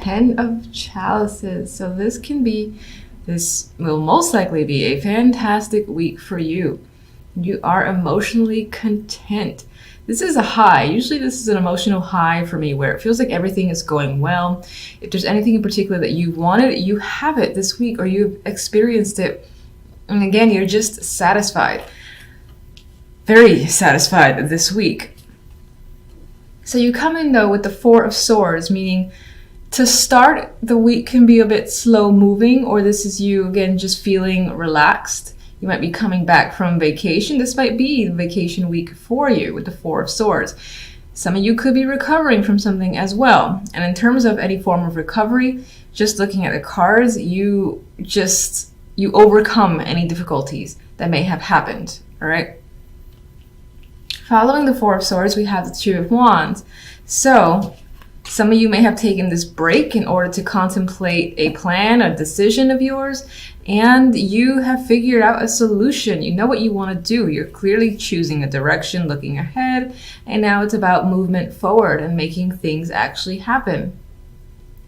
Ten of Chalices. So this will most likely be a fantastic week for you. You are emotionally content. This is a high. Usually this is an emotional high for me where it feels like everything is going well. If there's anything in particular that you wanted, you have it this week or you've experienced it. And again, you're just satisfied. Very satisfied this week. So you come in though with the Four of Swords, meaning to start the week can be a bit slow moving, or this is you again just feeling relaxed. You might be coming back from vacation. This might be the vacation week for you with the Four of Swords. Some of you could be recovering from something as well. And in terms of any form of recovery, just looking at the cards, you overcome any difficulties that may have happened, all right? Following the Four of Swords, we have the Two of Wands. So some of you may have taken this break in order to contemplate a plan, a decision of yours, and you have figured out a solution. You know what you want to do. You're clearly choosing a direction, looking ahead, and now it's about movement forward and making things actually happen.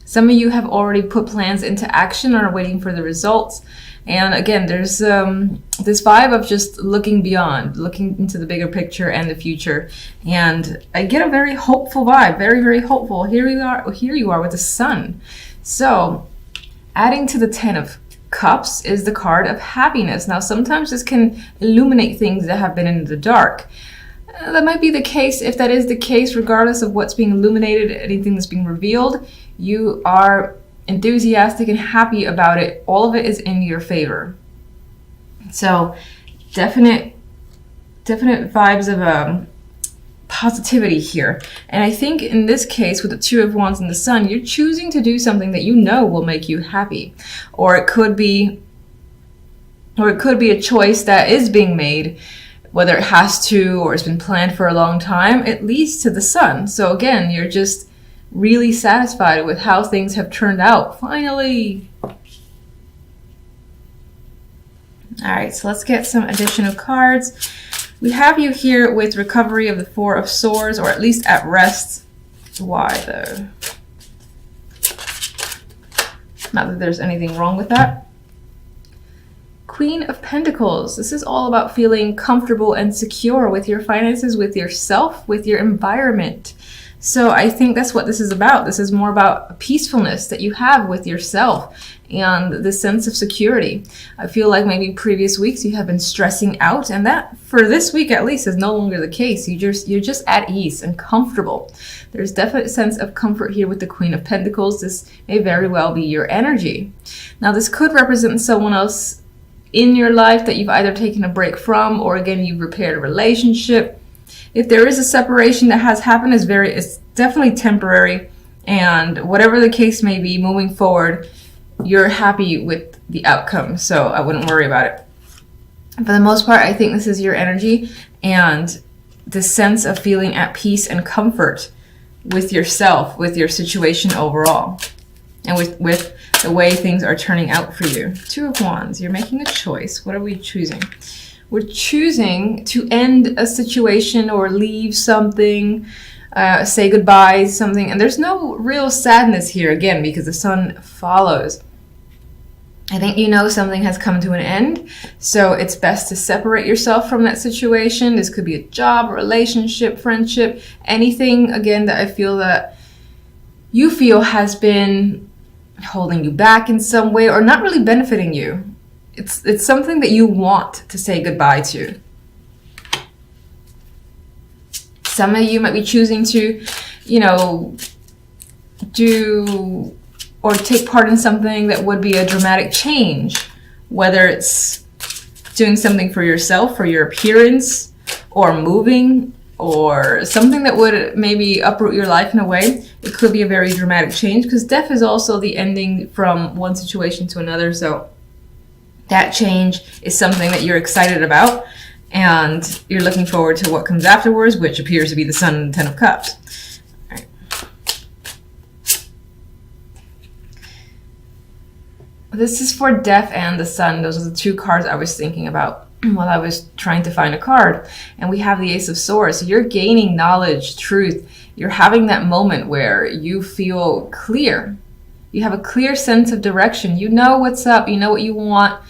Some of you have already put plans into action and are waiting for the results. And again, there's this vibe of just looking beyond, looking into the bigger picture and the future. And I get a very hopeful vibe, very, very hopeful. Here you are with the Sun. So adding to the Ten of Cups is the card of happiness. Now, sometimes this can illuminate things that have been in the dark. That might be the case. If that is the case, regardless of what's being illuminated, anything that's being revealed, you are enthusiastic and happy about it. All of it is in your favor. So definite vibes of positivity here. And I think in this case with the Two of Wands and the Sun, you're choosing to do something that you know will make you happy. Or it could be a choice that is being made, whether it has to or it's been planned for a long time. It leads to the Sun. So again, you're just really satisfied with how things have turned out. Finally. All right, so let's get some additional cards. We have you here with recovery of the Four of Swords, or at least at rest. Why though? Not that there's anything wrong with that. Queen of Pentacles. This is all about feeling comfortable and secure with your finances, with yourself, with your environment. So I think that's what this is about. This is more about peacefulness that you have with yourself and the sense of security. I feel like maybe previous weeks you have been stressing out, and that for this week at least is no longer the case. You're just at ease and comfortable. There's definite sense of comfort here with the Queen of Pentacles. This may very well be your energy. Now this could represent someone else in your life that you've either taken a break from, or again you've repaired a relationship. If there is a separation that has happened, it's definitely temporary, and whatever the case may be, moving forward, you're happy with the outcome, so I wouldn't worry about it. For the most part, I think this is your energy and the sense of feeling at peace and comfort with yourself, with your situation overall, and with the way things are turning out for you. Two of Wands, you're making a choice. What are we choosing? We're choosing to end a situation or leave something, say goodbye to something. And there's no real sadness here, again, because the Sun follows. I think you know something has come to an end, so it's best to separate yourself from that situation. This could be a job, relationship, friendship, anything, again, that I feel that you feel has been holding you back in some way or not really benefiting you. It's something that you want to say goodbye to. Some of you might be choosing to, do or take part in something that would be a dramatic change, whether it's doing something for yourself, for your appearance, or moving, or something that would maybe uproot your life in a way. It could be a very dramatic change, because death is also the ending from one situation to another. So that change is something that you're excited about, and you're looking forward to what comes afterwards, which appears to be the Sun and the Ten of Cups. All right. This is for Death and the Sun. Those are the two cards I was thinking about while I was trying to find a card. And we have the Ace of Swords. So you're gaining knowledge, truth. You're having that moment where you feel clear. You have a clear sense of direction. You know what's up. You know what you want.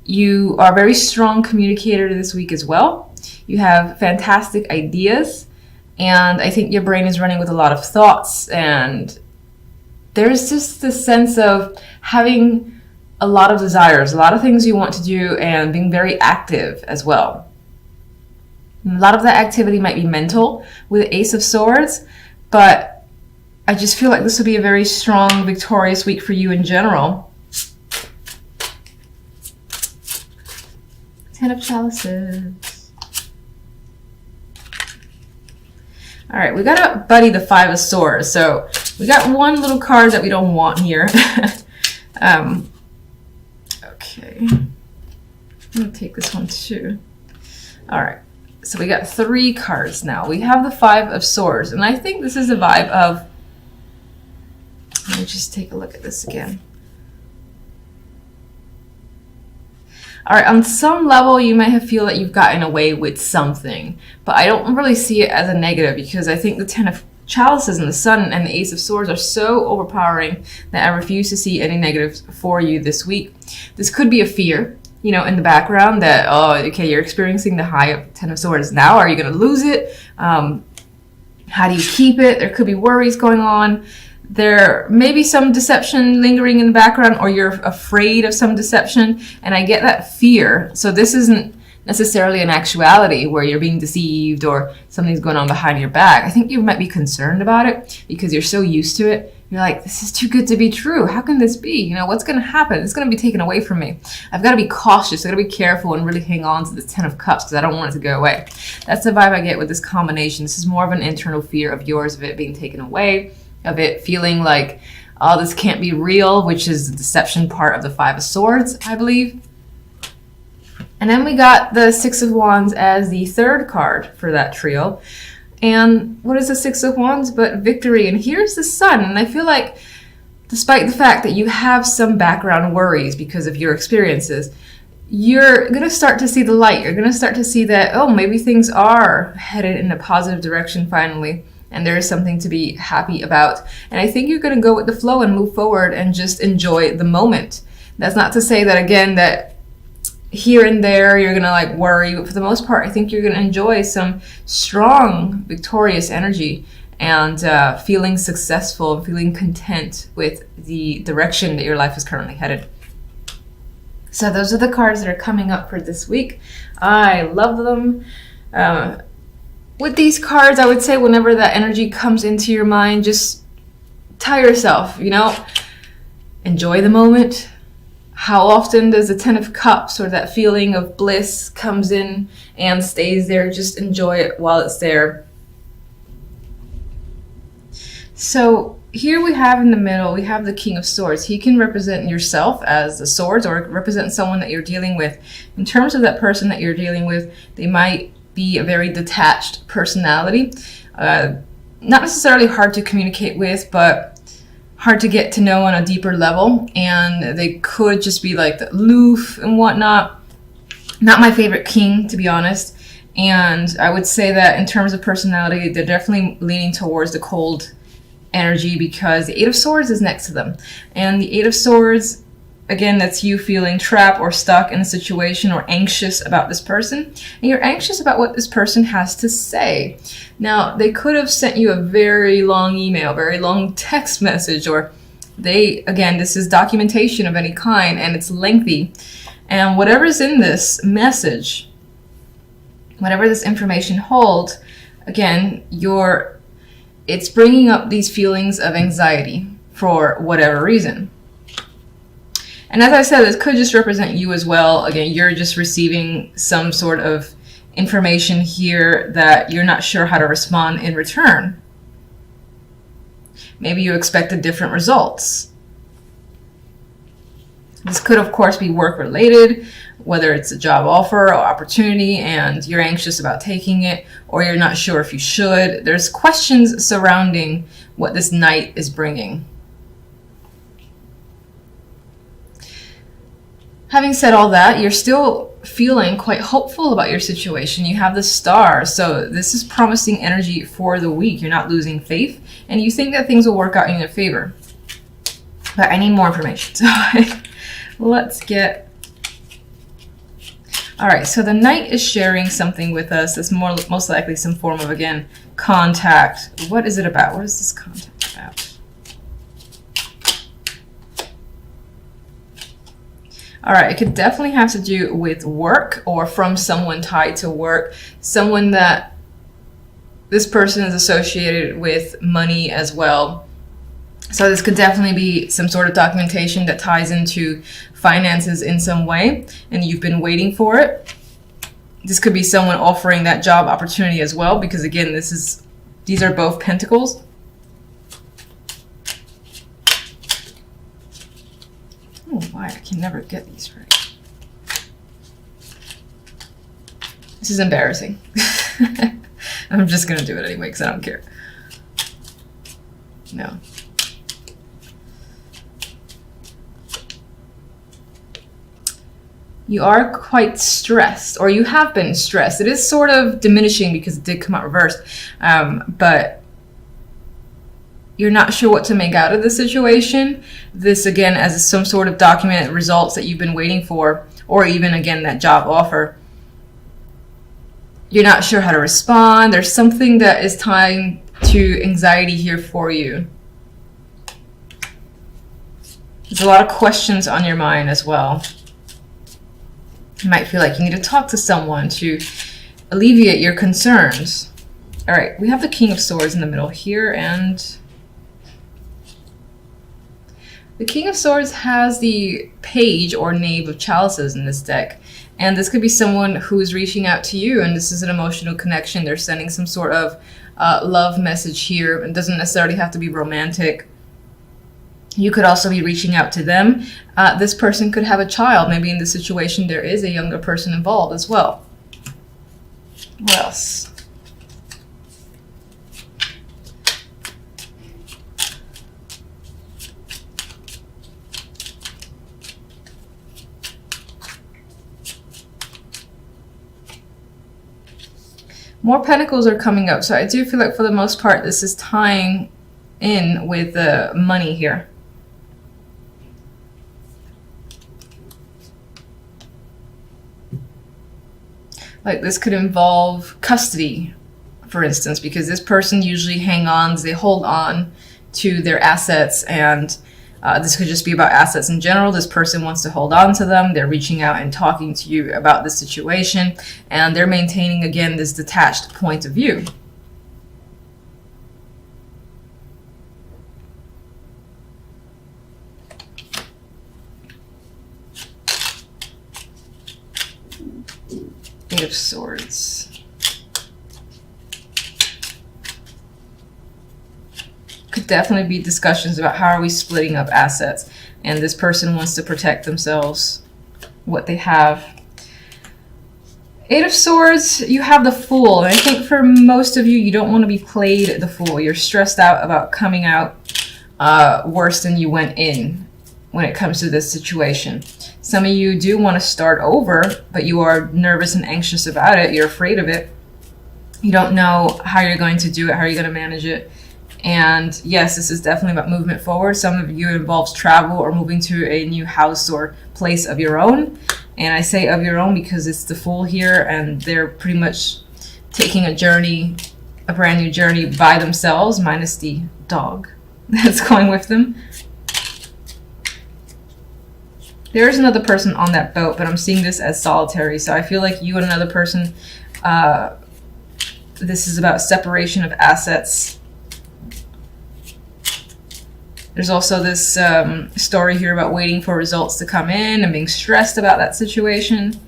You are a very strong communicator this week as well. You have fantastic ideas. And I think your brain is running with a lot of thoughts. And there's just this sense of having a lot of desires, a lot of things you want to do, and being very active as well. And a lot of that activity might be mental with the Ace of Swords, but I just feel like this will be a very strong, victorious week for you in general. 10 of Chalices. All right, we gotta buddy the 5 of Swords. So we got one little card that we don't want here. Okay, I'm gonna take this one too. All right, so we got 3 cards now. We have the 5 of Swords, and I think this is a vibe of, let me just take a look at this again. All right, on some level, you may have feel that you've gotten away with something, but I don't really see it as a negative, because I think the 10 of Chalices and the Sun and the Ace of Swords are so overpowering that I refuse to see any negatives for you this week. This could be a fear, you know, in the background that, oh, okay, you're experiencing the high of 10 of Swords now. Are you going to lose it? How do you keep it? There could be worries going on. There may be some deception lingering in the background, or you're afraid of some deception, and I get that fear. So this isn't necessarily an actuality where you're being deceived or something's going on behind your back. I think you might be concerned about it because you're so used to it. You're like, this is too good to be true. How can this be? You know, what's going to happen? It's going to be taken away from me. I've got to be cautious. I've got to be careful and really hang on to this 10 of Cups because I don't want it to go away. That's the vibe I get with this combination. This is more of an internal fear of yours, of it being taken away, of it feeling like, oh, this can't be real, which is the deception part of the 5 of Swords, I believe. And then we got the 6 of Wands as the 3rd card for that trio. And what is the 6 of Wands but victory? And here's the Sun. And I feel like, despite the fact that you have some background worries because of your experiences, you're going to start to see the light. You're going to start to see that, oh, maybe things are headed in a positive direction finally. And there is something to be happy about. And I think you're going to go with the flow and move forward and just enjoy the moment. That's not to say that, again, that here and there you're gonna like worry, but for the most part I think you're gonna enjoy some strong victorious energy and feeling successful, feeling content with the direction that your life is currently headed. So those are the cards that are coming up for this week. I love them. With these cards, I would say whenever that energy comes into your mind, just tell yourself, you know, enjoy the moment. How often does the 10 of Cups or that feeling of bliss comes in and stays there? Just enjoy it while it's there. So here we have in the middle, we have the King of Swords. He can represent yourself as the swords or represent someone that you're dealing with. In terms of that person that you're dealing with, they might be a very detached personality. Not necessarily hard to communicate with, but hard to get to know on a deeper level, and they could just be like aloof and whatnot. Not my favorite king, to be honest, and I would say that in terms of personality, they're definitely leaning towards the cold energy because the 8 of Swords is next to them, and the 8 of Swords, again, that's you feeling trapped or stuck in a situation or anxious about this person, and you're anxious about what this person has to say. Now, they could have sent you a very long email, very long text message, or again, this is documentation of any kind, and it's lengthy. And whatever's in this message, whatever this information holds, again, it's bringing up these feelings of anxiety for whatever reason. And as I said, this could just represent you as well. Again, you're just receiving some sort of information here that you're not sure how to respond in return. Maybe you expected different results. This could, of course, be work-related, whether it's a job offer or opportunity and you're anxious about taking it, or you're not sure if you should. There's questions surrounding what this Knight is bringing. Having said all that, you're still feeling quite hopeful about your situation. You have the Star, so this is promising energy for the week. You're not losing faith, and you think that things will work out in your favor. But I need more information. So let's get... All right, so the Knight is sharing something with us. That's most likely some form of, again, contact. What is it about? What is this contact about? All right, it could definitely have to do with work or from someone tied to work, someone that this person is associated with money as well. So this could definitely be some sort of documentation that ties into finances in some way, and you've been waiting for it. This could be someone offering that job opportunity as well, because again, these are both pentacles. Oh, why? I can never get these right. This is embarrassing. I'm just going to do it anyway because I don't care. No. You are quite stressed, or you have been stressed. It is sort of diminishing because it did come out reversed, but you're not sure what to make out of the situation. This, again, as some sort of documented results that you've been waiting for, or even, again, that job offer. You're not sure how to respond. There's something that is tying to anxiety here for you. There's a lot of questions on your mind as well. You might feel like you need to talk to someone to alleviate your concerns. All right, we have the King of Swords in the middle here, and the King of Swords has the Page or Knave of Chalices in this deck. And this could be someone who's reaching out to you, and this is an emotional connection. They're sending some sort of love message here. It doesn't necessarily have to be romantic. You could also be reaching out to them. This person could have a child. Maybe in this situation there is a younger person involved as well. What else? More pentacles are coming up, so I do feel like for the most part this is tying in with the money here. Like this could involve custody, for instance, because this person usually they hold on to their assets, and this could just be about assets in general. This person wants to hold on to them. They're reaching out and talking to you about the situation, and they're maintaining, again, this detached point of view. Eight of Swords. Could definitely be discussions about how are we splitting up assets, and this person wants to protect themselves, what they have. Eight of Swords, you have the Fool, and I think for most of you, you don't want to be played the fool. You're stressed out about coming out worse than you went in when it comes to this situation. Some of you do want to start over, but you are nervous and anxious about it. You're afraid of it. You don't know how you're going to do it, how you're going to manage it. And yes, this is definitely about movement forward. Some of you, it involves travel or moving to a new house or place of your own. And I say of your own because it's the Fool here, and they're pretty much taking a journey, a brand new journey by themselves, minus the dog that's going with them. There is another person on that boat, but I'm seeing this as solitary. So I feel like you and another person, this is about separation of assets. There's also this story here about waiting for results to come in and being stressed about that situation.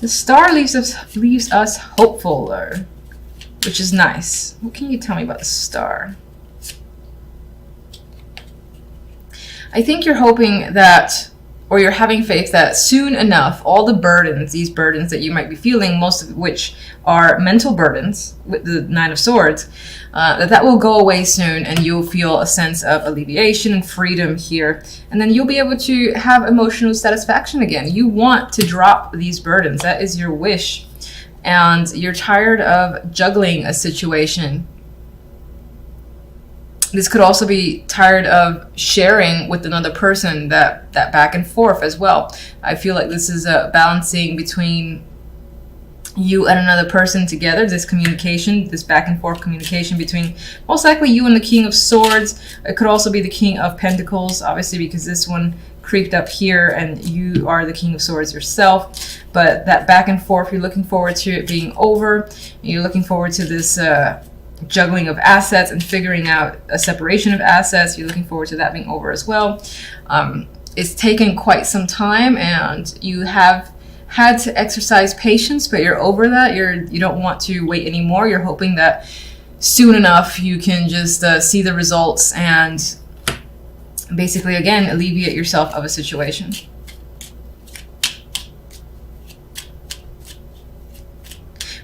The Star leaves us hopeful, though, which is nice. What can you tell me about the Star? I think you're hoping that, or you're having faith that soon enough, all the burdens, these burdens that you might be feeling, most of which are mental burdens with the Nine of Swords, that will go away soon, and you'll feel a sense of alleviation and freedom here. And then you'll be able to have emotional satisfaction again. You want to drop these burdens. That is your wish. And you're tired of juggling a situation. This could also be tired of sharing with another person, that back and forth as well. I feel like this is a balancing between you and another person together, this communication, this back and forth communication between most likely you and the King of Swords. It could also be the King of Pentacles, obviously, because this one creeped up here and you are the King of Swords yourself. But that back and forth, you're looking forward to it being over. You're looking forward to this juggling of assets and figuring out a separation of assets. You're looking forward to that being over as well. It's taken quite some time, and you have had to exercise patience, but you're over that. You don't want to wait anymore. You're hoping that soon enough you can just see the results and basically, again, alleviate yourself of a situation.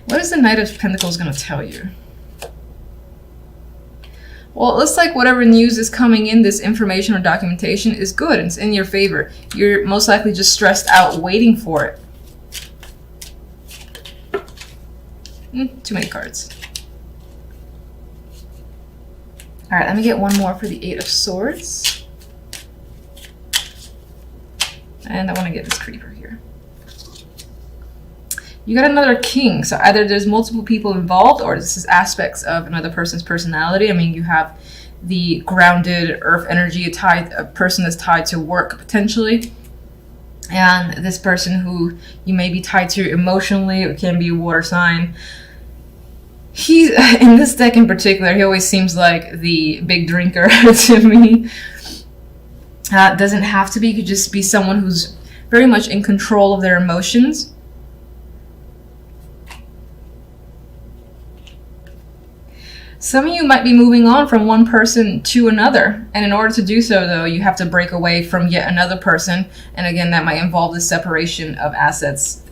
What is the Knight of Pentacles going to tell you? Well, it looks like whatever news is coming in, this information or documentation, is good. It's in your favor. You're most likely just stressed out waiting for it. Too many cards. All right, let me get one more for the Eight of Swords. And I want to get this creeper here. You got another king. So either there's multiple people involved, or this is aspects of another person's personality. I mean, you have the grounded earth energy, a person that's tied to work potentially. And this person who you may be tied to emotionally, it can be a water sign. He, in this deck in particular, he always seems like the big drinker to me. Doesn't have to be, could just be someone who's very much in control of their emotions. Some of you might be moving on from one person to another, and in order to do so, though, you have to break away from yet another person, and again, that might involve the separation of assets